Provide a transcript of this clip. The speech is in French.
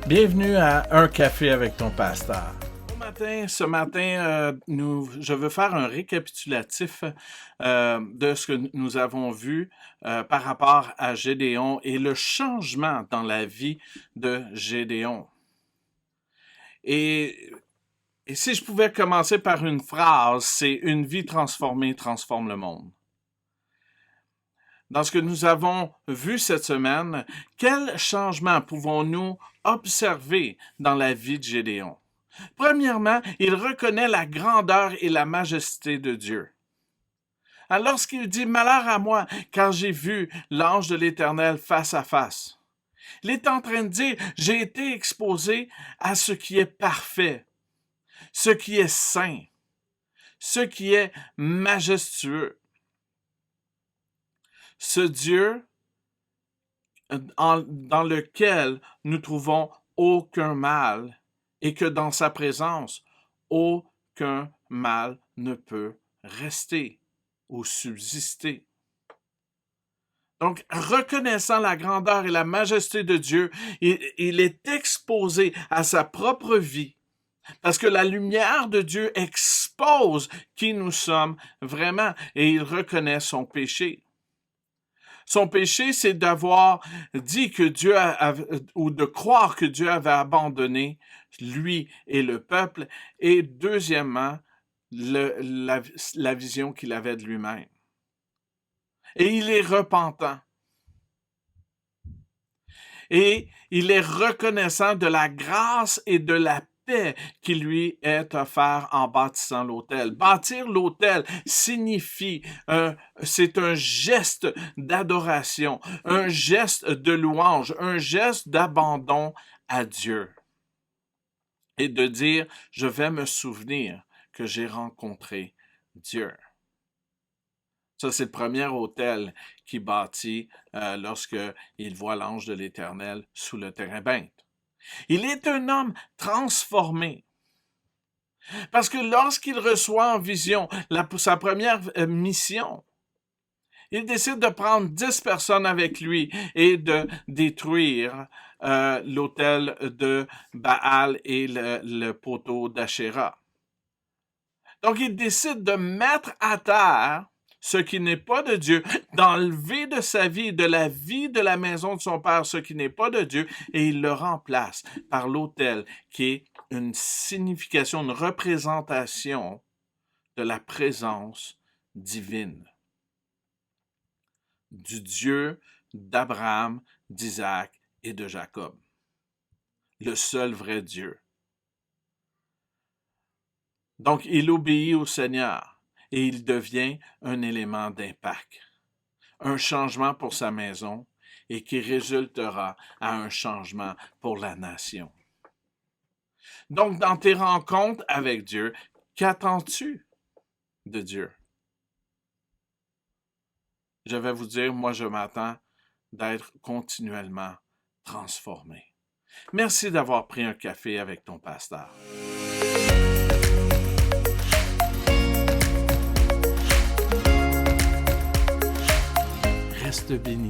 Bienvenue à Un café avec ton pasteur. Ce matin, je veux faire un récapitulatif de ce que nous avons vu par rapport à Gédéon et le changement dans la vie de Gédéon. Et si je pouvais commencer par une phrase, c'est « Une vie transformée transforme le monde ». Dans ce que nous avons vu cette semaine, quel changement pouvons-nous observer dans la vie de Gédéon? Premièrement, il reconnaît la grandeur et la majesté de Dieu. Alors, lorsqu'il dit « Malheur à moi, car j'ai vu l'ange de l'Éternel face à face », il est en train de dire « J'ai été exposé à ce qui est parfait, ce qui est saint, ce qui est majestueux. » Ce Dieu dans lequel nous trouvons aucun mal et que dans sa présence, aucun mal ne peut rester ou subsister. Donc, reconnaissant la grandeur et la majesté de Dieu, il est exposé à sa propre vie, parce que la lumière de Dieu expose qui nous sommes vraiment, et il reconnaît son péché. Son péché, c'est d'avoir dit que Dieu ou de croire que Dieu avait abandonné lui et le peuple, et deuxièmement, la vision qu'il avait de lui-même. Et il est repentant. Et il est reconnaissant de la grâce et de la paix qui lui est offert en bâtissant l'autel. Bâtir l'autel signifie, c'est un geste d'adoration, un geste de louange, un geste d'abandon à Dieu. Et de dire, je vais me souvenir que j'ai rencontré Dieu. Ça, c'est le premier autel qu'il bâtit lorsqu'il voit l'ange de l'Éternel sous le térébinthe. Il est un homme transformé. Parce que lorsqu'il reçoit en vision sa première mission, il décide de prendre 10 personnes avec lui et de détruire l'autel de Baal et le poteau d'Ashéra. Donc, il décide de mettre à terre ce qui n'est pas de Dieu, d'enlever de sa vie, de la vie de la maison de son père, ce qui n'est pas de Dieu, et il le remplace par l'autel, qui est une signification, une représentation de la présence divine, du Dieu d'Abraham, d'Isaac et de Jacob, le seul vrai Dieu. Donc, il obéit au Seigneur. Et il devient un élément d'impact, un changement pour sa maison et qui résultera à un changement pour la nation. Donc, dans tes rencontres avec Dieu, qu'attends-tu de Dieu? Je vais vous dire, moi, je m'attends d'être continuellement transformé. Merci d'avoir pris un café avec ton pasteur. Reste béni.